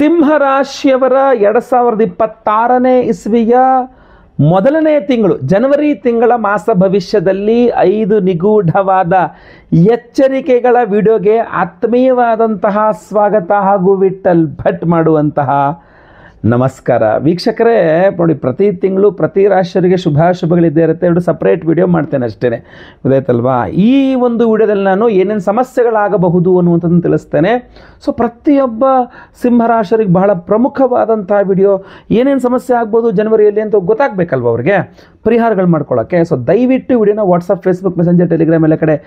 ಸಿಂಹರಾಶಿಯವರ 2026ನೇ ಇಸ್ವಿಯ ಮೊದಲನೇ ತಿಂಗಳು ಜನವರಿ ತಿಂಗಳ ಮಾಸ ಭವಿಷ್ಯದಲ್ಲಿ 5 ನಿಗೂಢವಾದ ಎಚ್ಚರಿಕೆಗಳ ವಿಡಿಯೋಗೆ ಆತ್ಮೀಯವಾದಂತಹ ಸ್ವಾಗತ ಹಾಗೂ ವಿಠಲ್ ಭಟ್ ಮಾಡುವಂತಹ ನಮಸ್ಕಾರ. ವೀಕ್ಷಕರೇ ನೋಡಿ, ಪ್ರತಿ ತಿಂಗಳು ಪ್ರತಿ ರಾಶಿಯವರಿಗೆ ಶುಭಾಶುಭಗಳಿದ್ದೇ ಇರುತ್ತೆ. ಎರಡು ಸಪ್ರೇಟ್ ವಿಡಿಯೋ ಮಾಡ್ತೇನೆ ಅಷ್ಟೇ, ಗೊತ್ತಾಯ್ತಲ್ವಾ? ಈ ಒಂದು ವಿಡಿಯೋದಲ್ಲಿ ನಾನು ಏನೇನು ಸಮಸ್ಯೆಗಳಾಗಬಹುದು ಅನ್ನುವಂಥದ್ದನ್ನು ತಿಳಿಸ್ತೇನೆ. ಸೊ ಪ್ರತಿಯೊಬ್ಬ ಸಿಂಹರಾಶಿಯವರಿಗೆ ಬಹಳ ಪ್ರಮುಖವಾದಂಥ ವಿಡಿಯೋ. ಏನೇನು ಸಮಸ್ಯೆ ಆಗ್ಬೋದು ಜನವರಿಯಲ್ಲಿ ಅಂತ ಗೊತ್ತಾಗಬೇಕಲ್ವ ಅವ್ರಿಗೆ, ಪರಿಹಾರಗಳು ಮಾಡ್ಕೊಳ್ಳೋಕ್ಕೆ. ಸೊ ದಯವಿಟ್ಟು ವಿಡಿಯೋನ ವಾಟ್ಸಪ್, ಫೇಸ್ಬುಕ್, ಮೆಸೆಂಜರ್, ಟೆಲಿಗ್ರಾಮ್ ಎಲ್ಲ ಕಡೆ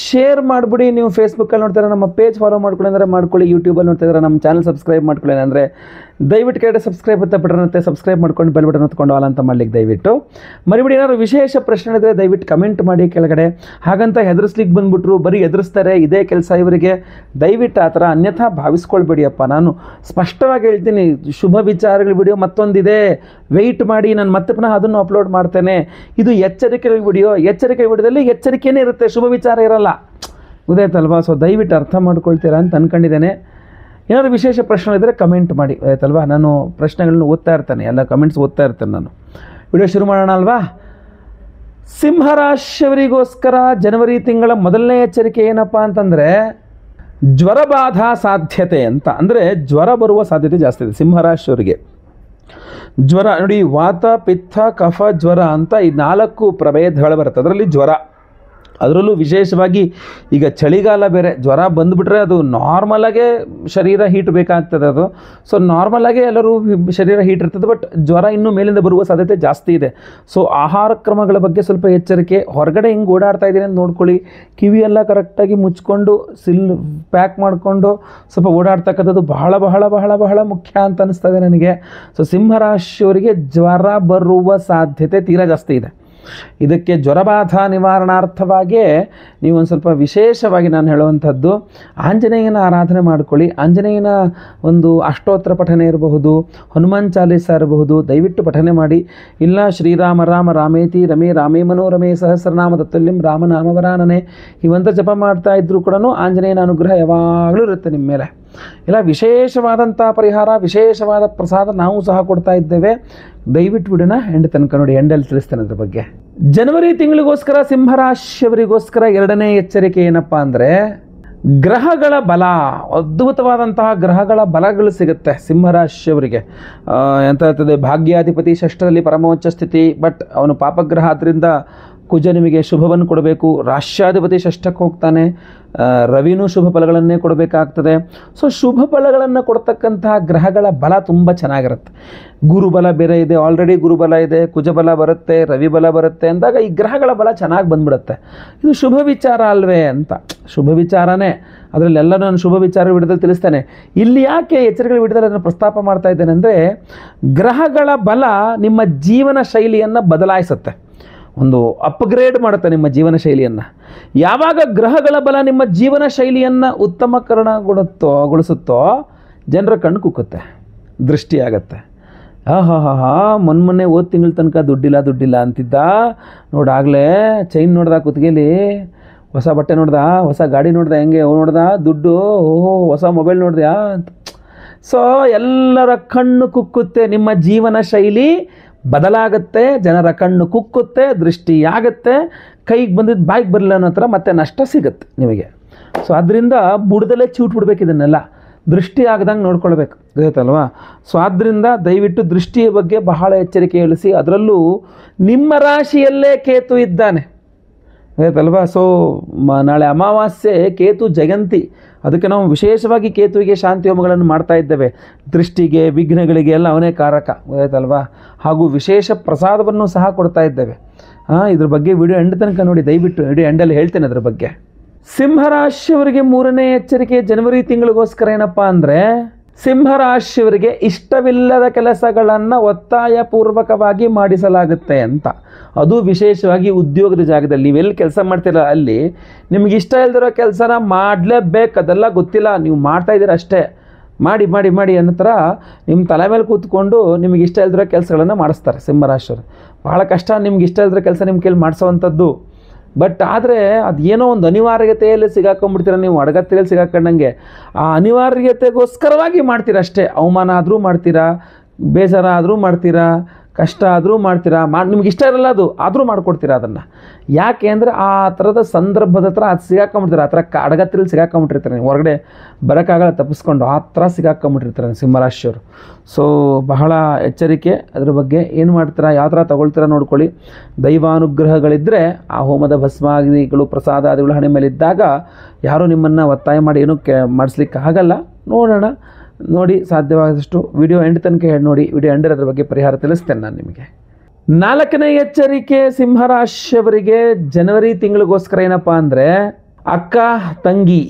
ಶೇರ್ ಮಾಡಿಬಿಡಿ. ನೀವು ಫೇಸ್ಬುಕ್ಕಲ್ಲಿ ನೋಡ್ತಾರೆ ನಮ್ಮ ಪೇಜ್ ಫಾಲೋ ಮಾಡ್ಕೊಳ್ಳಿ ಅಂದರೆ ಮಾಡ್ಕೊಳ್ಳಿ, ಯೂಟ್ಯೂಬಲ್ಲಿ ನೋಡ್ತಿದ್ರೆ ನಮ್ಮ ಚಾನಲ್ ಸಬ್ಸ್ಕ್ರೈಬ್ ಮಾಡ್ಕೊಳ್ಳಿ ಅಂದರೆ ದಯವಿಟ್ಟು ಕೆಳಗಡೆ ಸಬ್ಸ್ಕ್ರೈಬ್ ಅಂತ ಬಟನ್ ಸಬ್ಸ್ಕ್ರೈಬ್ ಮಾಡ್ಕೊಂಡು ಬೆಲ್ ಬಟನ್ ಹೊತ್ಕೊಂಡು ಆಲ್ ಅಂತ ಮಾಡ್ಲಿಕ್ಕೆ ದಯವಿಟ್ಟು ಮರಿಬಿಡಿ. ಏನಾದ್ರು ವಿಶೇಷ ಪ್ರಶ್ನೆ ಇದ್ದರೆ ದಯವಿಟ್ಟು ಕಮೆಂಟ್ ಮಾಡಿ ಕೆಳಗಡೆ. ಹಾಗಂತ ಹೆದರಿಸ್ಲಿಕ್ಕೆ ಬಂದುಬಿಟ್ರು, ಬರೀ ಎದುರಿಸ್ತಾರೆ ಇದೇ ಕೆಲಸ ಇವರಿಗೆ, ದಯವಿಟ್ಟು ಆ ಥರ ಅನ್ಯಥಾ ಭಾವಿಸ್ಕೊಳ್ಬೇಡಿಯಪ್ಪ. ನಾನು ಸ್ಪಷ್ಟವಾಗಿ ಹೇಳ್ತೀನಿ, ಶುಭ ವಿಚಾರಗಳ ವಿಡಿಯೋ ಮತ್ತೊಂದಿದೆ, ವೆಯ್ಟ್ ಮಾಡಿ, ನಾನು ಮತ್ತೆ ಪುನಃ ಅದನ್ನು ಅಪ್ಲೋಡ್ ಮಾಡ್ತೇನೆ. ಇದು ಎಚ್ಚರಿಕೆ ವಿಡಿಯೋ. ಎಚ್ಚರಿಕೆ ವಿಡಿಯೋದಲ್ಲಿ ಎಚ್ಚರಿಕೆಯೇ ಇರುತ್ತೆ, ಶುಭ ವಿಚಾರ ಇರಲ್ಲ, ಗೊತ್ತಾಯ್ತಲ್ವಾ? ಸೊ ದಯವಿಟ್ಟು ಅರ್ಥ ಮಾಡ್ಕೊಳ್ತೀರಾ ಅಂತ ಅಂದ್ಕೊಂಡಿದ್ದೇನೆ. ಏನಾದರೂ ವಿಶೇಷ ಪ್ರಶ್ನೆ ಇದ್ದರೆ ಕಮೆಂಟ್ ಮಾಡಿ, ಆಯ್ತಲ್ವಾ? ನಾನು ಪ್ರಶ್ನೆಗಳನ್ನು ಓದ್ತಾ ಇರ್ತೇನೆ, ಎಲ್ಲ ಕಮೆಂಟ್ಸ್ ಓದ್ತಾ ಇರ್ತೇನೆ ನಾನು. ವಿಡಿಯೋ ಶುರು ಮಾಡೋಣ ಅಲ್ವಾ? ಸಿಂಹರಾಶಿಯವರಿಗೋಸ್ಕರ ಜನವರಿ ತಿಂಗಳ ಮೊದಲನೇ ಎಚ್ಚರಿಕೆ ಏನಪ್ಪ ಅಂತಂದರೆ ಜ್ವರಬಾಧಾ ಸಾಧ್ಯತೆ ಅಂತ. ಅಂದರೆ ಜ್ವರ ಬರುವ ಸಾಧ್ಯತೆ ಜಾಸ್ತಿ ಇದೆ ಸಿಂಹರಾಶಿಯವರಿಗೆ. ಜ್ವರ ನೋಡಿ, ವಾತ, ಪಿತ್ತ, ಕಫ, ಜ್ವರ ಅಂತ ಈ 4 ಪ್ರಭೇದಗಳು ಬರುತ್ತೆ. ಅದರಲ್ಲಿ ಜ್ವರ, ಅದರಲ್ಲೂ ವಿಶೇಷವಾಗಿ ಈಗ ಚಳಿಗಾಲ ಬೇರೆ, ಜ್ವರ ಬಂದುಬಿಟ್ರೆ ಅದು ನಾರ್ಮಲಾಗೆ ಶರೀರ ಹೀಟ್ ಬೇಕಾಗ್ತದೆ. ಅದು ಸೊ ನಾರ್ಮಲಾಗೆ ಎಲ್ಲರೂ ಶರೀರ ಹೀಟ್ ಇರ್ತದೆ, ಬಟ್ ಜ್ವರ ಇನ್ನೂ ಮೇಲಿಂದ ಬರುವ ಸಾಧ್ಯತೆ ಜಾಸ್ತಿ ಇದೆ. ಸೊ ಆಹಾರ ಕ್ರಮಗಳ ಬಗ್ಗೆ ಸ್ವಲ್ಪ ಎಚ್ಚರಿಕೆ. ಹೊರಗಡೆ ಹಿಂಗೆ ಓಡಾಡ್ತಾ ಇದ್ದೀನಿ ಅಂತ ನೋಡ್ಕೊಳ್ಳಿ, ಕಿವಿಯೆಲ್ಲ ಕರೆಕ್ಟಾಗಿ ಮುಚ್ಕೊಂಡು ಪ್ಯಾಕ್ ಮಾಡಿಕೊಂಡು ಸ್ವಲ್ಪ ಓಡಾಡ್ತಕ್ಕಂಥದ್ದು ಬಹಳ ಬಹಳ ಬಹಳ ಬಹಳ ಮುಖ್ಯ ಅಂತ ಅನ್ನಿಸ್ತದೆ ನನಗೆ. ಸೊ ಸಿಂಹರಾಶಿಯವರಿಗೆ ಜ್ವರ ಬರುವ ಸಾಧ್ಯತೆ ತೀರಾ ಜಾಸ್ತಿ ಇದೆ. ಇದಕ್ಕೆ ಜ್ವರಬಾಧಾ ನಿವಾರಣಾರ್ಥವಾಗಿ ನೀವು ಒಂದು ಸ್ವಲ್ಪ ವಿಶೇಷವಾಗಿ ನಾನು ಹೇಳುವಂಥದ್ದು, ಆಂಜನೇಯನ ಆರಾಧನೆ ಮಾಡ್ಕೊಳ್ಳಿ. ಆಂಜನೇಯನ ಒಂದು ಅಷ್ಟೋತ್ತರ ಪಠನೆ ಇರಬಹುದು, ಹನುಮಾನ್ ಚಾಲೀಸ ಇರಬಹುದು, ದಯವಿಟ್ಟು ಪಠನೆ ಮಾಡಿ. ಇಲ್ಲ ಶ್ರೀರಾಮ ರಾಮ ರಾಮೇತಿ ರಮೇ ರಾಮೇ ಮನೋರಮೇ ಸಹಸ್ರನಾಮ ತತ್ತುಲ್ಯಂ ರಾಮನಾಮವರಾನನೆ ಇವಂತ ಜಪ ಮಾಡ್ತಾ ಇದ್ದರೂ ಕೂಡ ಆಂಜನೇಯನ ಅನುಗ್ರಹ ಯಾವಾಗಲೂ ಇರುತ್ತೆ ನಿಮ್ಮ ಮೇಲೆ. ಇಲ್ಲ ವಿಶೇಷವಾದಂಥ ಪರಿಹಾರ, ವಿಶೇಷವಾದ ಪ್ರಸಾದ ನಾವು ಸಹ ಕೊಡ್ತಾ ಇದ್ದೇವೆ. ದಯವಿಟ್ಟು ವಿಡಿಯೋನ ಎಂಡ್ ತನಕ ನೋಡಿ, ಎಂಡಲ್ಲಿ ತಿಳಿಸ್ತೇನೆ ಅದ್ರ ಬಗ್ಗೆ. ಜನವರಿ ತಿಂಗಳಿಗೋಸ್ಕರ ಸಿಂಹರಾಶಿಯವರಿಗೋಸ್ಕರ ಎರಡನೇ ಎಚ್ಚರಿಕೆ ಏನಪ್ಪ ಅಂದರೆ ಗ್ರಹಗಳ ಬಲ. ಅದ್ಭುತವಾದಂತಹ ಗ್ರಹಗಳ ಬಲಗಳು ಸಿಗುತ್ತೆ ಸಿಂಹರಾಶಿಯವರಿಗೆ. ಎಂತ ಹೇಳ್ತದೆ, ಭಾಗ್ಯಾಧಿಪತಿ ಷಷ್ಠದಲ್ಲಿ ಪರಮೋಚ್ಚ ಸ್ಥಿತಿ, ಬಟ್ ಅವನು ಪಾಪಗ್ರಹ ಆದ್ದರಿಂದ ಕುಜ ನಿಮಗೆ ಶುಭವನ್ನು ಕೊಡಬೇಕು. ರಾಶ್ಯಾಧಿಪತಿ ಷಷ್ಠಕ್ಕೆ ಹೋಗ್ತಾನೆ, ರವಿನೂ ಶುಭ ಫಲಗಳನ್ನೇ ಕೊಡಬೇಕಾಗ್ತದೆ. ಸೊ ಶುಭ ಫಲಗಳನ್ನು ಕೊಡ್ತಕ್ಕಂತಹ ಗ್ರಹಗಳ ಬಲ ತುಂಬ ಚೆನ್ನಾಗಿರುತ್ತೆ. ಗುರುಬಲ ಬೇರೆ ಇದೆ, ಆಲ್ರೆಡಿ ಗುರುಬಲ ಇದೆ, ಕುಜಬಲ ಬರುತ್ತೆ, ರವಿ ಬಲ ಬರುತ್ತೆ ಅಂದಾಗ ಈ ಗ್ರಹಗಳ ಬಲ ಚೆನ್ನಾಗಿ ಬಂದ್ಬಿಡುತ್ತೆ. ಇದು ಶುಭ ವಿಚಾರ ಅಲ್ವೇ ಅಂತ. ಶುಭ ವಿಚಾರನೇ, ಅದರಲ್ಲೆಲ್ಲ ನಾನು ಶುಭ ವಿಚಾರ ವಿಡಿಯೋದಲ್ಲಿ ತಿಳಿಸ್ತೇನೆ. ಇಲ್ಲಿ ಯಾಕೆ ಎಚ್ಚರಿಕೆಗಳ ವಿಡಿಯೋದಲ್ಲಿ ಅದನ್ನು ಪ್ರಸ್ತಾಪ ಮಾಡ್ತಾ ಇದ್ದೇನೆ ಅಂದರೆ, ಗ್ರಹಗಳ ಬಲ ನಿಮ್ಮ ಜೀವನ ಶೈಲಿಯನ್ನು ಬದಲಾಯಿಸುತ್ತೆ, ಒಂದು ಅಪ್ಗ್ರೇಡ್ ಮಾಡುತ್ತೆ ನಿಮ್ಮ ಜೀವನ ಶೈಲಿಯನ್ನು. ಯಾವಾಗ ಗ್ರಹಗಳ ಬಲ ನಿಮ್ಮ ಜೀವನ ಶೈಲಿಯನ್ನು ಉತ್ತಮಕರಣಗೊಳಿಸುತ್ತೋ ಜನರ ಕಣ್ಣು ಕುಕ್ಕುತ್ತೆ, ದೃಷ್ಟಿಯಾಗತ್ತೆ. ಮೊನ್ನೆ ಹೋದ ತಿಂಗಳ ತನಕ ದುಡ್ಡಿಲ್ಲ ಅಂತಿದ್ದ, ನೋಡಾಗಲೇ ಚೈನ್ ನೋಡ್ದ, ಕುತ್ತಿಗೆಲಿ ಹೊಸ ಬಟ್ಟೆ ನೋಡ್ದ, ಹೊಸ ಗಾಡಿ ನೋಡ್ದ, ಹೆಂಗೆ ನೋಡ್ದ ದುಡ್ಡು, ಹೊಸ ಮೊಬೈಲ್ ನೋಡ್ದ್ಯಾ ಅಂತ. ಸೊ ಎಲ್ಲರ ಕಣ್ಣು ಕುಕ್ಕುತ್ತೆ, ನಿಮ್ಮ ಜೀವನ ಶೈಲಿ ಬದಲಾಗುತ್ತೆ, ಜನರ ಕಣ್ಣು ಕುಕ್ಕುತ್ತೆ, ದೃಷ್ಟಿಯಾಗುತ್ತೆ, ಕೈಗೆ ಬಂದಿದ್ದು ಬಾಯಿಗೆ ಬರಲಿಲ್ಲ ಅನ್ನೋ ಥರ ಮತ್ತೆ ನಷ್ಟ ಸಿಗುತ್ತೆ ನಿಮಗೆ. ಸೊ ಅದರಿಂದ ಬುಡದಲ್ಲೇ ಚೂಟ್ಬಿಡ್ಬೇಕು, ಇದನ್ನೆಲ್ಲ ದೃಷ್ಟಿ ಆಗದಂಗೆ ನೋಡ್ಕೊಳ್ಬೇಕು, ಗೊತ್ತಾಯ್ತಲ್ವಾ? ಸೊ ಆದ್ದರಿಂದ ದಯವಿಟ್ಟು ದೃಷ್ಟಿಯ ಬಗ್ಗೆ ಬಹಳ ಎಚ್ಚರಿಕೆ ವಹಿಸಿ. ಅದರಲ್ಲೂ ನಿಮ್ಮ ರಾಶಿಯಲ್ಲೇ ಕೇತು ಇದ್ದಾನೆ, ಗೊತ್ತಾಯ್ತಲ್ವಾ? ಸೊ ನಾಳೆ ಅಮಾವಾಸ್ಯೆ, ಕೇತು ಜಯಂತಿ, ಅದಕ್ಕೆ ನಾವು ವಿಶೇಷವಾಗಿ ಕೇತುವಿಗೆ ಶಾಂತಿ ಹೋಮಗಳನ್ನು ಮಾಡ್ತಾ ಇದ್ದೇವೆ. ದೃಷ್ಟಿಗೆ, ವಿಘ್ನಗಳಿಗೆ ಎಲ್ಲ ಅವನೇ ಕಾರಕ, ಗೊತ್ತಾಯ್ತಲ್ವಾ? ಹಾಗೂ ವಿಶೇಷ ಪ್ರಸಾದವನ್ನು ಸಹ ಕೊಡ್ತಾ ಇದ್ದೇವೆ. ಇದ್ರ ಬಗ್ಗೆ ವಿಡಿಯೋ ಎಂಡ್ ತನಕ ನೋಡಿ, ದಯವಿಟ್ಟು ವಿಡಿಯೋ ಎಂಡಲ್ಲಿ ಹೇಳ್ತೇನೆ ಅದ್ರ ಬಗ್ಗೆ. ಸಿಂಹರಾಶಿಯವರಿಗೆ ಮೂರನೇ ಎಚ್ಚರಿಕೆ ಜನವರಿ ತಿಂಗಳಿಗೋಸ್ಕರ ಏನಪ್ಪ ಅಂದರೆ, ಸಿಂಹರಾಶಿಯವರಿಗೆ ಇಷ್ಟವಿಲ್ಲದ ಕೆಲಸಗಳನ್ನು ಒತ್ತಾಯಪೂರ್ವಕವಾಗಿ ಮಾಡಿಸಲಾಗುತ್ತೆ ಅಂತ. ಅದು ವಿಶೇಷವಾಗಿ ಉದ್ಯೋಗದ ಜಾಗದಲ್ಲಿ ನೀವೆಲ್ಲಿ ಕೆಲಸ ಮಾಡ್ತೀರ ಅಲ್ಲಿ ನಿಮ್ಗೆ ಇಷ್ಟ ಇಲ್ದಿರೋ ಕೆಲಸನ ಮಾಡಲೇಬೇಕು, ಅದೆಲ್ಲ ಗೊತ್ತಿಲ್ಲ, ನೀವು ಮಾಡ್ತಾಯಿದ್ದೀರ ಅಷ್ಟೇ, ಮಾಡಿ ಮಾಡಿ ಮಾಡಿ ಅನ್ನೋ ಥರ ನಿಮ್ಮ ತಲೆ ಮೇಲೆ ಕೂತ್ಕೊಂಡು ನಿಮಗೆ ಇಷ್ಟ ಇಲ್ದಿರೋ ಕೆಲಸಗಳನ್ನು ಮಾಡಿಸ್ತಾರೆ ಸಿಂಹರಾಶಿಯವರು. ಭಾಳ ಕಷ್ಟ ನಿಮ್ಗೆ ಇಷ್ಟ ಇಲ್ದಿರೋ ಕೆಲಸ ನಿಮ್ಮ ಕೈಲಿ ಮಾಡಿಸೋವಂಥದ್ದು. ಬಟ್ ಆದರೆ ಅದು ಏನೋ ಒಂದು ಅನಿವಾರ್ಯತೆಯಲ್ಲಿ ಸಿಗಾಕೊಂಡ್ಬಿಡ್ತೀರ ನೀವು, ಅಡಗತ್ತೆಯಲ್ಲಿ ಸಿಗಾಕೊಂಡಂಗೆ. ಆ ಅನಿವಾರ್ಯತೆಗೋಸ್ಕರವಾಗಿ ಮಾಡ್ತೀರ ಅಷ್ಟೇ. ಅವಮಾನ ಆದರೂ ಮಾಡ್ತೀರಾ, ಬೇಸರ ಆದರೂ ಮಾಡ್ತೀರಾ, ಕಷ್ಟ ಆದರೂ ಮಾಡ್ತೀರಾ, ನಿಮ್ಗೆ ಇಷ್ಟ ಇರಲ್ಲ ಅದು ಆದರೂ ಮಾಡ್ಕೊಡ್ತೀರಾ ಅದನ್ನು. ಯಾಕೆ ಅಂದರೆ ಆ ಥರದ ಸಂದರ್ಭದ ಹತ್ರ ಅದು ಸಿಗಾಕೊಂಬಿಡ್ತೀರ, ಆ ಥರ ಅಡಗತ್ತಿರಲ್ಲಿ ಸಿಗಾಕೊಂಬಿಟ್ಟಿರ್ತಾರೆ, ನೀವು ಹೊರಗಡೆ ಬರೋಕ್ಕಾಗಲ್ಲ ತಪ್ಪಿಸ್ಕೊಂಡು ಆ ಥರ ಸಿಗಾಕೊಂಬಿಟ್ಟಿರ್ತಾರೆ ಸಿಂಹರಾಶಿಯವರು. ಸೊ ಬಹಳ ಎಚ್ಚರಿಕೆ ಅದ್ರ ಬಗ್ಗೆ. ಏನು ಮಾಡ್ತೀರಾ, ಯಾವ ಥರ ತೊಗೊಳ್ತೀರಾ ನೋಡ್ಕೊಳ್ಳಿ. ದೈವಾನುಗ್ರಹಗಳಿದ್ದರೆ ಆ ಹೋಮದ ಭಸ್ಮಾಗ್ನಿಗಳು ಪ್ರಸಾದಾದಿಗಳು ಹಣೆ ಮೇಲೆ ಇದ್ದಾಗ ಯಾರೂ ನಿಮ್ಮನ್ನು ಒತ್ತಾಯ ಮಾಡಿ ಏನೂ ಮಾಡಿಸ್ಲಿಕ್ಕೆ ಆಗಲ್ಲ. ನೋಡೋಣ, ನೋಡಿ ಸಾಧ್ಯವಾದಷ್ಟು ವಿಡಿಯೋ ಎಂಡ್ ತನಕ ನೋಡಿ. ವಿಡಿಯೋ ಎಂಡರ್ ಅದ್ರ ಬಗ್ಗೆ ಪರಿಹಾರ ತಿಳಿಸ್ತೇನೆ ನಾನು ನಿಮಗೆ. 4ನೇ ಎಚ್ಚರಿಕೆ ಸಿಂಹರಾಶಿಯವರಿಗೆ ಜನವರಿ ತಿಂಗಳಿಗೋಸ್ಕರ ಏನಪ್ಪ ಅಂದರೆ, ಅಕ್ಕ ತಂಗಿ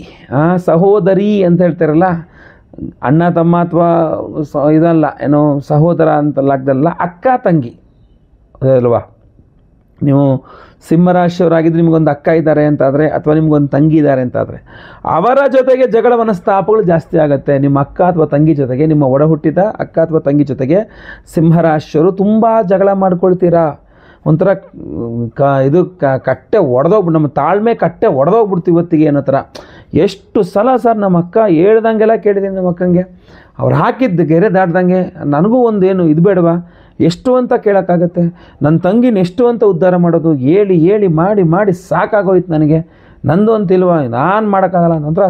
ಸಹೋದರಿ ಅಂತ ಹೇಳ್ತಾರಲ್ಲ, ಅಣ್ಣ ತಮ್ಮ ಅಥವಾ ಇದಲ್ಲ ಏನೋ ಸಹೋದರ ಅಂತಲ್ಲಾಗ್ದಲ್ಲ, ಅಕ್ಕ ತಂಗಿ ಅಲ್ವಾ. ನೀವು ಸಿಂಹರಾಶಿಯವರಾಗಿದ್ದು ನಿಮಗೊಂದು ಅಕ್ಕ ಇದ್ದಾರೆ ಅಂತಾದರೆ ಅಥವಾ ನಿಮಗೊಂದು ತಂಗಿ ಇದ್ದಾರೆ ಅಂತಾದರೆ ಅವರ ಜೊತೆಗೆ ಜಗಳ ಮನಸ್ತಾಪಗಳು ಜಾಸ್ತಿ ಆಗುತ್ತೆ. ನಿಮ್ಮ ಅಕ್ಕ ಅಥವಾ ತಂಗಿ ಜೊತೆಗೆ, ನಿಮ್ಮ ಒಡ ಹುಟ್ಟಿದ ಅಕ್ಕ ಅಥವಾ ತಂಗಿ ಜೊತೆಗೆ ಸಿಂಹರಾಶಿಯವರು ತುಂಬ ಜಗಳ ಮಾಡ್ಕೊಳ್ತೀರಾ. ಒಂಥರ ಕಟ್ಟೆ ಒಡೆದೋಗ್ಬಿಟ್ಟು, ನಮ್ಮ ತಾಳ್ಮೆ ಕಟ್ಟೆ ಒಡೆದೋಗ್ಬಿಡ್ತು ಇವತ್ತಿಗೆ ಅನ್ನೋ ಥರ. ಎಷ್ಟು ಸಲ ಸರ್ ನಮ್ಮ ಅಕ್ಕ ಹೇಳ್ದಂಗೆಲ್ಲ ಕೇಳಿದ್ದೀನಿ, ನಮ್ಮ ಅಕ್ಕಂಗೆ ಅವ್ರು ಹಾಕಿದ್ದು ಗೆರೆ ದಾಟ್ದಂಗೆ ನನಗೂ ಒಂದು ಏನು ಇದು ಬೇಡವಾ, ಎಷ್ಟು ಅಂತ ಕೇಳೋಕ್ಕಾಗತ್ತೆ. ನನ್ನ ತಂಗಿನ ಎಷ್ಟು ಅಂತ ಉದ್ಧಾರ ಮಾಡೋದು, ಹೇಳಿ ಹೇಳಿ ಮಾಡಿ ಮಾಡಿ ಸಾಕಾಗೋಯ್ತು ನನಗೆ, ನಂದು ಅಂತಿಲ್ವಾ, ನಾನು ಮಾಡೋಕ್ಕಾಗಲ್ಲ. ನಂತರ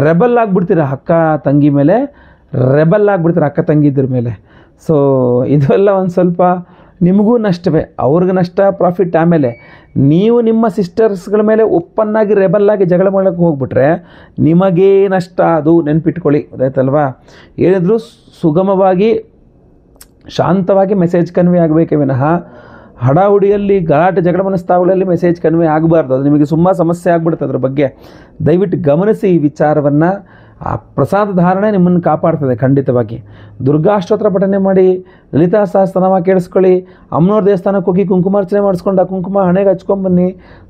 ರೆಬಲ್ ಆಗಿಬಿಡ್ತೀರ ಅಕ್ಕ ತಂಗಿ ಮೇಲೆ, ರೆಬಲ್ ಆಗಿಬಿಡ್ತೀರ ಅಕ್ಕ ತಂಗಿದ್ರ ಮೇಲೆ. ಸೊ ಇದೆಲ್ಲ ಒಂದು ಸ್ವಲ್ಪ ನಿಮಗೂ ನಷ್ಟವೇ, ಅವ್ರಿಗೆ ನಷ್ಟ ಪ್ರಾಫಿಟ್. ಆಮೇಲೆ ನೀವು ನಿಮ್ಮ ಸಿಸ್ಟರ್ಸ್ಗಳ ಮೇಲೆ ಓಪನ್ನಾಗಿ ರೆಬಲ್ಲಾಗಿ ಜಗಳ ಮಾಡೋಕ್ಕೆ ಹೋಗ್ಬಿಟ್ರೆ ನಿಮಗೇ ನಷ್ಟ, ಅದು ನೆನ್ಪಿಟ್ಕೊಳ್ಳಿ, ಗೊತ್ತಾಯ್ತಲ್ವಾ. ಏನಿದ್ರು ಸುಗಮವಾಗಿ ಶಾಂತವಾಗಿ ಮೆಸೇಜ್ ಕನ್ವೆ ಆಗಬೇಕೇ ವಿನಃ ಹಡಾಹುಡಿಯಲ್ಲಿ ಗಲಾಟೆ ಜಗಳ ಮನಸ್ತಾವಗಳಲ್ಲಿ ಮೆಸೇಜ್ ಕನ್ವೆ ಆಗಬಾರ್ದು. ಅದು ನಿಮಗೆ ತುಂಬ ಸಮಸ್ಯೆ ಆಗ್ಬಿಡುತ್ತೆ. ಅದ್ರ ಬಗ್ಗೆ ದಯವಿಟ್ಟು ಗಮನಿಸಿ ಈ ವಿಚಾರವನ್ನು. ಆ ಪ್ರಸಾದ ಧಾರಣೆ ನಿಮ್ಮನ್ನು ಕಾಪಾಡ್ತದೆ ಖಂಡಿತವಾಗಿ. ದುರ್ಗಾಷ್ಟೋತ್ರ ಪಠನೆ ಮಾಡಿ, ಲಲಿತಾ ಸಹಸ್ರನಾಮ ಕೇಳಿಸ್ಕೊಳ್ಳಿ, ಅಮ್ಮನವ್ರ ದೇವಸ್ಥಾನಕ್ಕೆ ಹೋಗಿ ಕುಂಕುಮಾರ್ಚನೆ ಮಾಡಿಸ್ಕೊಂಡು ಆ ಕುಂಕುಮ ಹಣೆಗೆ ಹಚ್ಕೊಂಬನ್ನಿ,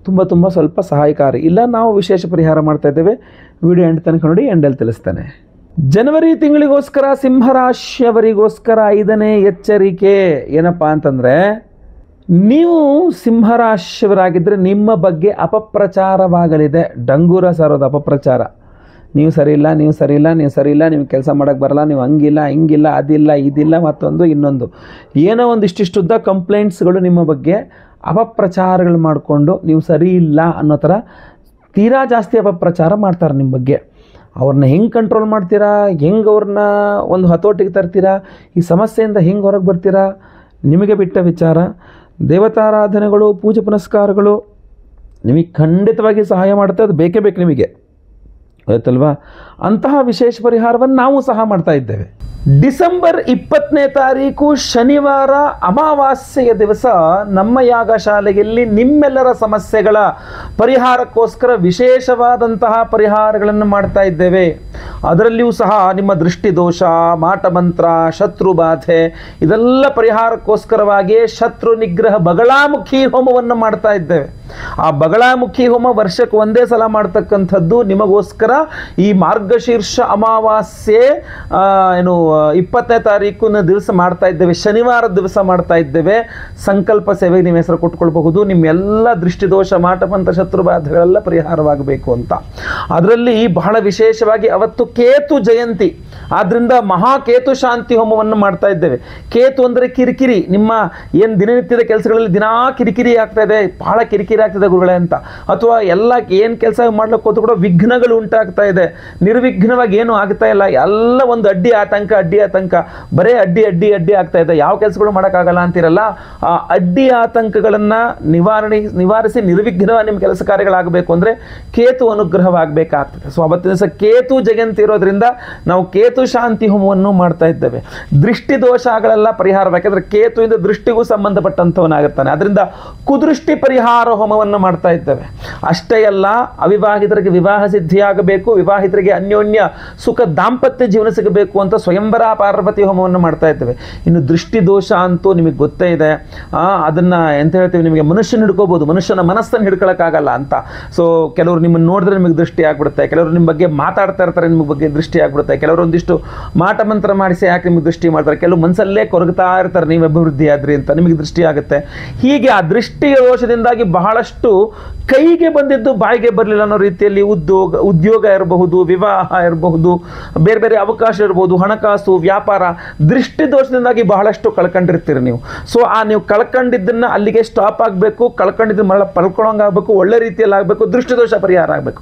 ತುಂಬ ಸ್ವಲ್ಪ ಸಹಾಯಕಾರಿ. ಇಲ್ಲ ನಾವು ವಿಶೇಷ ಪರಿಹಾರ ಮಾಡ್ತಾಯಿದ್ದೇವೆ. ವಿಡಿಯೋ ಎಂಡ್ ತನಕ ನೋಡಿ, ಎಂಡಲ್ಲಿ ತಿಳಿಸ್ತೇನೆ. ಜನವರಿ ತಿಂಗಳಿಗೋಸ್ಕರ ಸಿಂಹರಾಶಿಯವರಿಗೋಸ್ಕರ 5ನೇ ಎಚ್ಚರಿಕೆ ಏನಪ್ಪ ಅಂತಂದರೆ, ನೀವು ಸಿಂಹರಾಶಿಯವರಾಗಿದ್ದರೆ ನಿಮ್ಮ ಬಗ್ಗೆ ಅಪಪ್ರಚಾರವಾಗಲಿದೆ. ಡಂಗೂರ ಸಾರೋದು ಅಪಪ್ರಚಾರ. ನೀವು ಸರಿ ಇಲ್ಲ, ನೀವು ಸರಿ ಇಲ್ಲ, ನೀವು ಸರಿ ಇಲ್ಲ, ನೀವು ಕೆಲಸ ಮಾಡೋಕ್ಕೆ ಬರಲ್ಲ, ನೀವು ಹಂಗಿಲ್ಲ ಹಿಂಗಿಲ್ಲ, ಅದಿಲ್ಲ ಇದಿಲ್ಲ, ಮತ್ತೊಂದು ಇನ್ನೊಂದು ಏನೋ ಒಂದಿಷ್ಟಿಷ್ಟುದ್ದ ಕಂಪ್ಲೇಂಟ್ಸ್ಗಳು ನಿಮ್ಮ ಬಗ್ಗೆ ಅಪಪ್ರಚಾರಗಳು ಮಾಡಿಕೊಂಡು ನೀವು ಸರಿ ಇಲ್ಲ ಅನ್ನೋ ಥರ ತೀರಾ ಜಾಸ್ತಿ ಅಪಪ್ರಚಾರ ಮಾಡ್ತಾರೆ ನಿಮ್ಮ ಬಗ್ಗೆ. ಅವ್ರನ್ನ ಹೆಂಗೆ ಕಂಟ್ರೋಲ್ ಮಾಡ್ತೀರಾ, ಹೆಂಗೆ ಅವ್ರನ್ನ ಒಂದು ಹತೋಟಿಗೆ ತರ್ತೀರಾ, ಈ ಸಮಸ್ಯೆಯಿಂದ ಹೆಂಗೆ ಹೊರಗೆ ಬರ್ತೀರಾ, ನಿಮಗೆ ಬಿಟ್ಟ ವಿಚಾರ. ದೇವತಾರಾಧನೆಗಳು, ಪೂಜೆ ಪುನಸ್ಕಾರಗಳು ನಿಮಗೆ ಖಂಡಿತವಾಗಿ ಸಹಾಯ ಮಾಡುತ್ತೆ, ಅದು ಬೇಕೇ ಬೇಕು ನಿಮಗೆ, ಆಯ್ತಲ್ವಾ. ಅಂತಹ ವಿಶೇಷ ಪರಿಹಾರವನ್ನು ನಾವು ಸಹ ಮಾಡ್ತಾ ಇದ್ದೇವೆ. ಡಿಸೆಂಬರ್ 20ನೇ ತಾರೀಕು ಶನಿವಾರ ಅಮಾವಾಸ್ಯೆಯ ದಿವಸ ನಮ್ಮ ಯಾಗಶಾಲೆಯಲ್ಲಿ ನಿಮ್ಮೆಲ್ಲರ ಸಮಸ್ಯೆಗಳ ಪರಿಹಾರಕ್ಕೋಸ್ಕರ ವಿಶೇಷವಾದಂತಹ ಪರಿಹಾರಗಳನ್ನು ಮಾಡ್ತಾ ಇದ್ದೇವೆ. ಅದರಲ್ಲಿಯೂ ಸಹ ನಿಮ್ಮ ದೃಷ್ಟಿದೋಷ, ಮಾಟಮಂತ್ರ, ಶತ್ರು ಬಾಧೆ ಇದೆಲ್ಲ ಪರಿಹಾರಕ್ಕೋಸ್ಕರವಾಗಿ ಶತ್ರು ನಿಗ್ರಹ ಬಗಳಾಮುಖಿ ಹೋಮವನ್ನು ಮಾಡ್ತಾ ಇದ್ದೇವೆ. ಆ ಬಗಳಾಮುಖಿ ಹೋಮ ವರ್ಷಕ್ಕೆ ಒಂದೇ ಸಲ ಮಾಡ್ತಕ್ಕಂಥದ್ದು. ನಿಮಗೋಸ್ಕರ ಈ ಮಾರ್ಗಶೀರ್ಷ ಅಮಾವಾಸ್ಯೆ 20ನೇ ತಾರೀಕಿನ ದಿವಸ ಮಾಡ್ತಾ ಇದ್ದೇವೆ, ಶನಿವಾರದ ದಿವಸ ಮಾಡ್ತಾ ಇದ್ದೇವೆ. ಸಂಕಲ್ಪ ಸೇವೆಗೆ ನಿಮ್ಮ ಹೆಸರು ಕೊಟ್ಕೊಳ್ಬಹುದು. ನಿಮ್ಮೆಲ್ಲ ದೃಷ್ಟಿದೋಷ, ಮಾಟಮಂತ್ರ, ಶತ್ರುಬಾಧೆಗಳೆಲ್ಲ ಪರಿಹಾರವಾಗಬೇಕು ಅಂತ. ಅದರಲ್ಲಿ ಬಹಳ ವಿಶೇಷವಾಗಿ ಅವತ್ತು ಕೇತು ಜಯಂತಿ, ಆದ್ದರಿಂದ ಮಹಾಕೇತು ಶಾಂತಿ ಹೋಮವನ್ನು ಮಾಡ್ತಾ ಇದ್ದೇವೆ. ಕೇತು ಅಂದರೆ ಕಿರಿಕಿರಿ, ನಿಮ್ಮ ಏನು ದಿನನಿತ್ಯದ ಕೆಲಸಗಳಲ್ಲಿ ದಿನಾ ಕಿರಿಕಿರಿ ಆಗ್ತಾ ಇದೆ, ಬಹಳ ಕಿರಿಕಿರಿ ಆಗ್ತಿದೆ ಗುರುಗಳೇ ಅಂತ, ಅಥವಾ ಎಲ್ಲ ಏನು ಕೆಲಸ ಮಾಡ್ಲಿಕ್ಕೆ ಹೋದ್ರು ಕೂಡ ವಿಘ್ನಗಳು ಉಂಟಾಗ್ತಾ ಇದೆ, ನಿರ್ವಿಘ್ನವಾಗಿ ಏನು ಆಗ್ತಾ ಇಲ್ಲ, ಎಲ್ಲ ಒಂದು ಅಡ್ಡಿ ಆತಂಕ ಬರೇ ಅಡ್ಡಿ ಆಗ್ತಾ ಇದೆ, ಯಾವ ಕೆಲಸಗಳು ಮಾಡೋಕ್ಕಾಗಲ್ಲ ಅಂತಿರಲ್ಲ. ಆ ಅಡ್ಡಿ ಆತಂಕಗಳನ್ನು ನಿವಾರಿಸಿ ನಿರ್ವಿಘ್ನವಾಗಿ ನಿಮ್ಮ ಕೆಲಸ ಕಾರ್ಯಗಳಾಗಬೇಕು ಅಂದರೆ ಕೇತು ಅನುಗ್ರಹವಾಗಬೇಕಾಗ್ತದೆ. ಸೊ ಅವತ್ತಿನ ದಿವಸ ಕೇತು ಜಯಂತಿ ಇರೋದ್ರಿಂದ ನಾವು ಕೇತು ಶಾಂತಿ ಹೋಮವನ್ನು ಮಾಡ್ತಾ ಇದ್ದೇವೆ. ದೃಷ್ಟಿ ದೋಷಗಳೆಲ್ಲ ಪರಿಹಾರವಾಗಬೇಕಂದ್ರೆ ಕೇತುವಿಂದ ದೃಷ್ಟಿಗೂ ಸಂಬಂಧಪಟ್ಟಂಥವನಾಗುತ್ತಾನೆ. ಅದರಿಂದ ಕುದೃಷ್ಟಿ ಪರಿಹಾರ ಹೋಮವನ್ನು ಮಾಡ್ತಾ ಇದ್ದೇವೆ. ಅಷ್ಟೇ ಅಲ್ಲ, ಅವಿವಾಹಿತರಿಗೆ ವಿವಾಹ ಸಿದ್ಧಿಯಾಗಬೇಕು, ವಿವಾಹಿತರಿಗೆ ಅನ್ಯೋನ್ಯ ಸುಖ ದಾಂಪತ್ಯ ಜೀವನ ಸಿಗಬೇಕು ಅಂತ ಸ್ವಯಂವರ ಪಾರ್ವತಿ ಹೋಮವನ್ನು ಮಾಡ್ತಾ ಮಾಡ್ತಾ ಇದ್ದೇವೆ. ಇನ್ನು ದೃಷ್ಟಿ ದೋಷ ಅಂತೂ ನಿಮಗೆ ಗೊತ್ತೇ ಇದೆ. ಅದನ್ನು ಎಂತ ಹೇಳ್ತೀವಿ, ನಿಮಗೆ ಮನುಷ್ಯನ ಹಿಡ್ಕೋಬೋದು, ಮನುಷ್ಯನ ಮನಸ್ಸನ್ನು ಹಿಡ್ಕೊಳ್ಳೋಕ್ಕಾಗಲ್ಲ ಅಂತ. ಸೊ ಕೆಲವರು ನಿಮ್ಮನ್ನು ನೋಡಿದ್ರೆ ನಿಮಗೆ ದೃಷ್ಟಿ ಆಗ್ಬಿಡುತ್ತೆ, ಕೆಲವರು ನಿಮ್ಮ ಬಗ್ಗೆ ಮಾತಾಡ್ತಾ ಇರ್ತಾರೆ, ನಿಮ್ಮ ಬಗ್ಗೆ ದೃಷ್ಟಿ ಆಗ್ಬಿಡುತ್ತೆ, ಕೆಲವರು ಒಂದಿಷ್ಟು ಮಾಟ ಮಂತ್ರ ಮಾಡಿಸಿ ಯಾಕೆ ನಿಮಗೆ ದೃಷ್ಟಿ ಮಾಡ್ತಾರೆ, ಕೆಲವು ಮನಸ್ಸಲ್ಲೇ ಕೊರಗ್ತಾ ಇರ್ತಾರೆ ನೀವು ಅಭಿವೃದ್ಧಿ ಆದ್ರಿ ಅಂತ, ನಿಮಗೆ ದೃಷ್ಟಿ ಆಗುತ್ತೆ. ಹೀಗೆ ಆ ದೃಷ್ಟಿ ದೋಷದಿಂದಾಗಿ ಬಹಳಷ್ಟು ಕೈಗೆ ಬಂದಿದ್ದು ಬಾಯಿಗೆ ಬರಲಿಲ್ಲ ಅನ್ನೋ ರೀತಿಯಲ್ಲಿ ಉದ್ಯೋಗ ಇರಬಹುದು, ವಿವಾಹ ಇರಬಹುದು, ಬೇರೆ ಬೇರೆ ಅವಕಾಶ ಇರಬಹುದು, ಹಣಕಾಸು, ವ್ಯಾಪಾರ, ದೃಷ್ಟಿ ದೋಷದಿಂದಾಗಿ ಬಹಳಷ್ಟು ಕಳ್ಕೊಂಡಿರ್ತೀರಿ ನೀವು. ಸೊ ನೀವು ಕಳ್ಕೊಂಡಿದ್ದನ್ನು ಅಲ್ಲಿಗೆ ಸ್ಟಾಪ್ ಆಗಬೇಕು, ಕಳ್ಕೊಂಡಿದ್ದನ್ನು ಮರಳ ಪಡ್ಕೊಳ್ಳೋಂಗಾಗಬೇಕು, ಒಳ್ಳೆ ರೀತಿಯಲ್ಲಿ ಆಗಬೇಕು, ದೃಷ್ಟಿ ದೋಷ ಪರಿಹಾರ ಆಗಬೇಕು.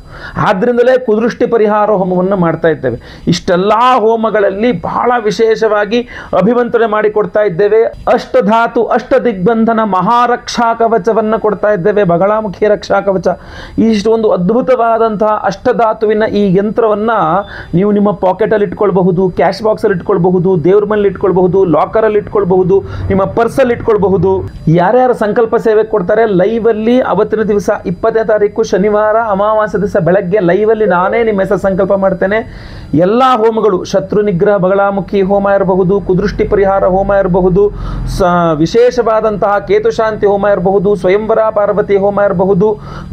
ಆದ್ದರಿಂದಲೇ ಕುದೃಷ್ಟಿ ಪರಿಹಾರ ಹೋಮವನ್ನು ಮಾಡ್ತಾ ಇದ್ದೇವೆ. ಇಷ್ಟೆಲ್ಲ ಹೋಮಗಳಲ್ಲಿ ಬಹಳ ವಿಶೇಷವಾಗಿ ಅಭಿಮಂತ್ರಣೆ ಮಾಡಿಕೊಡ್ತಾ ಇದ್ದೇವೆ. ಅಷ್ಟಧಾತು ಅಷ್ಟ ದಿಗ್ಬಂಧನ ಮಹಾರಕ್ಷಾ ಕವಚವನ್ನು ಕೊಡ್ತಾ ಇದ್ದೇವೆ, ಬಗಳಾಮುಖಿ ರಕ್ಷಾ ಕವಚ. ಇಷ್ಟೊಂದು ಅದ್ಭುತವಾದಂತಹ ಅಷ್ಟಧಾತುವಿನ ಈ ಯಂತ್ರವನ್ನು ನೀವು ನಿಮ್ಮ ಪಾಕೆಟಲ್ಲಿ ಇಟ್ಕೊಳ್ಬಹುದು, ಕ್ಯಾಶ್ ಬಾಕ್ಸಲ್ಲಿ ಇಟ್ಕೊಳ್ಬಹುದು, ದೇವ್ರ ಮನೇಲಿ ಇಟ್ಕೊಳ್ಬಹುದು, ಲಾಕರಲ್ಲಿ ಇಟ್ಕೊಳ್ಬಹುದು, ನಿಮ್ಮ ಪರ್ಸಲ್ಲಿ ಇಟ್ಕೊಳ್ಬಹುದು. ಯಾರ್ಯಾರು ಸಂಕಲ್ಪ ಸೇವೆ ಕೊಡ್ತಾರೆ ಲೈವಲ್ಲಿ ಅವತ್ತಿನ ದಿವಸ 20ನೇ ತಾರೀಕು ಶನಿವಾರ ಅಮಾವಾಸ್ಯ ದಿವಸ ಬೆಳಗ್ಗೆ ಲೈವಲ್ಲಿ ನಾನೇ ನಿಮ್ಮ ಹೆಸರು ಸಂಕಲ್ಪ ಮಾಡ್ತೇನೆ. ಎಲ್ಲ ಹೋಮಗಳು, ಶತ್ರು ನಿಗ್ರಹ ಬಗಳಾಮುಖಿ ಹೋಮ ಇರಬಹುದು, ಕುದೃಷ್ಟಿ ಪರಿಹಾರ ಹೋಮ ಇರಬಹುದು, ವಿಶೇಷವಾದಂತಹ ಕೇತುಶಾಂತಿ ಹೋಮ ಇರಬಹುದು, ಸ್ವಯಂವರ ಪಾರ್ವತಿ ಹೋಮ ಇರಬಹುದು,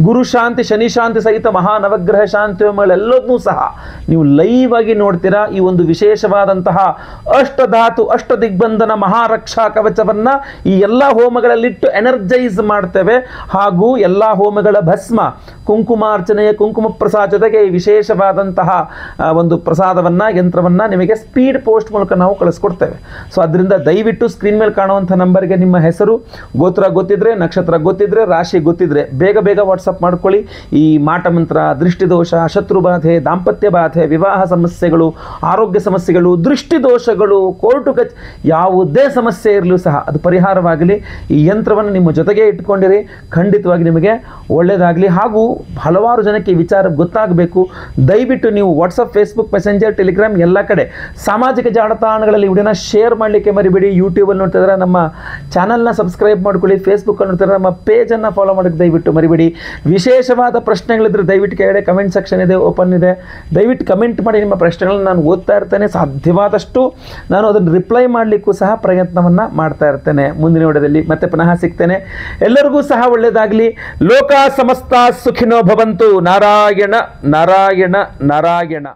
ಗುರು ಶಾಂತಿ ಶನಿ ಶಾಂತಿ ಸಹಿತ ಮಹಾನವಗ್ರಹ ಶಾಂತಿ ಹೋಮಗಳೆಲ್ಲದನ್ನೂ ಸಹ ನೀವು ಲೈವ್ ಆಗಿ ನೋಡ್ತೀರಾ. ಈ ಒಂದು ವಿಶೇಷವಾದಂತಹ ಅಷ್ಟಧಾತು ಅಷ್ಟ ದಿಗ್ಬಂಧನ ಮಹಾರಕ್ಷಾ ಕವಚವನ್ನ ಈ ಎಲ್ಲ ಹೋಮಗಳಲ್ಲಿಟ್ಟು ಎನರ್ಜೈಸ್ ಮಾಡ್ತೇವೆ. ಹಾಗೂ ಎಲ್ಲ ಹೋಮಗಳ ಭಸ್ಮ, ಕುಂಕುಮಾರ್ಚನೆಯ ಕುಂಕುಮ ಪ್ರಸಾದ ಜೊತೆಗೆ ಈ ವಿಶೇಷವಾದಂತಹ ಒಂದು ಪ್ರಸಾದವನ್ನ, ಯಂತ್ರವನ್ನ ನಿಮಗೆ ಸ್ಪೀಡ್ ಪೋಸ್ಟ್ ಮೂಲಕ ನಾವು ಕಳಿಸ್ಕೊಡ್ತೇವೆ. ಸೊ ಅದರಿಂದ ದಯವಿಟ್ಟು ಸ್ಕ್ರೀನ್ ಮೇಲೆ ಕಾಣುವಂಥ ನಂಬರ್ಗೆ ನಿಮ್ಮ ಹೆಸರು, ಗೋತ್ರ ಗೊತ್ತಿದ್ರೆ, ನಕ್ಷತ್ರ ಗೊತ್ತಿದ್ರೆ, ರಾಶಿ ಗೊತ್ತಿದ್ರೆ ಬೇಗ ಬೇಗ ವಾಟ್ಸಪ್ ಮಾಡ್ಕೊಳ್ಳಿ. ಈ ಮಾಟ ಮಂತ್ರ, ದೃಷ್ಟಿದೋಷ, ಶತ್ರು ಬಾಧೆ, ದಾಂಪತ್ಯ ಬಾಧೆ, ವಿವಾಹ ಸಮಸ್ಯೆಗಳು, ಆರೋಗ್ಯ ಸಮಸ್ಯೆಗಳು, ದೃಷ್ಟಿ ದೋಷಗಳು, ಕೋರ್ಟು ಕಚ್ ಯಾವುದೇ ಸಮಸ್ಯೆ ಇರಲೂ ಸಹ ಅದು ಪರಿಹಾರವಾಗಲಿ. ಈ ಯಂತ್ರವನ್ನು ನಿಮ್ಮ ಜೊತೆಗೆ ಇಟ್ಕೊಂಡಿರಿ, ಖಂಡಿತವಾಗಿ ನಿಮಗೆ ಒಳ್ಳೆಯದಾಗಲಿ. ಹಾಗೂ ಹಲವಾರು ಜನಕ್ಕೆ ಈ ವಿಚಾರ ಗೊತ್ತಾಗಬೇಕು. ದಯವಿಟ್ಟು ನೀವು ವಾಟ್ಸಪ್, ಫೇಸ್ಬುಕ್, ಮೆಸೆಂಜರ್, ಟೆಲಿಗ್ರಾಮ್ ಎಲ್ಲ ಕಡೆ ಸಾಮಾಜಿಕ ಜಾಲತಾಣಗಳಲ್ಲಿ ವಿಡಿಯೋನ ಶೇರ್ ಮಾಡಲಿಕ್ಕೆ ಮರಿಬೇಡಿ. ಯೂಟ್ಯೂಬಲ್ಲಿ ನೋಡ್ತಿದ್ರೆ ನಮ್ಮ ಚಾನಲ್ನ ಸಬ್ಸ್ಕ್ರೈಬ್ ಮಾಡ್ಕೊಳ್ಳಿ, ಫೇಸ್ಬುಕ್ಕಲ್ಲಿ ನೋಡ್ತಿದ್ರೆ ನಮ್ಮ ಪೇಜನ್ನು ಫಾಲೋ ಮಾಡೋಕ್ಕೆ ದಯವಿಟ್ಟು ಮರಿಬೇಡಿ. ವಿಶೇಷವಾದ ಪ್ರಶ್ನೆಗಳಿದ್ರೆ ದಯವಿಟ್ಟು ಕೆಳಗಡೆ ಕಮೆಂಟ್ ಸೆಕ್ಷನ್ ಇದೆ, ಓಪನ್ ಇದೆ, ದಯವಿಟ್ಟು ಕಮೆಂಟ್ ಮಾಡಿ. ನಿಮ್ಮ ಪ್ರಶ್ನೆಗಳನ್ನು ನಾನು ಓದ್ತಾ ಇರ್ತೇನೆ, ಸಾಧ್ಯವಾದಷ್ಟು ನಾನು ಅದನ್ನು ರಿಪ್ಲೈ ಮಾಡಲಿಕ್ಕೂ ಸಹ ಪ್ರಯತ್ನವನ್ನು ಮಾಡ್ತಾ ಇರ್ತೇನೆ. ಮುಂದಿನ ವಿಡಿಯೋದಲ್ಲಿ ಮತ್ತೆ ಪುನಃ ಸಿಗ್ತೇನೆ. ಎಲ್ಲರಿಗೂ ಸಹ ಒಳ್ಳೆಯದಾಗಲಿ. ಲೋಕ ಸಮಸ್ತ ಸುಖಿನೋ ಭವಂತು. ನಾರಾಯಣ ನಾರಾಯಣ ನಾರಾಯಣ.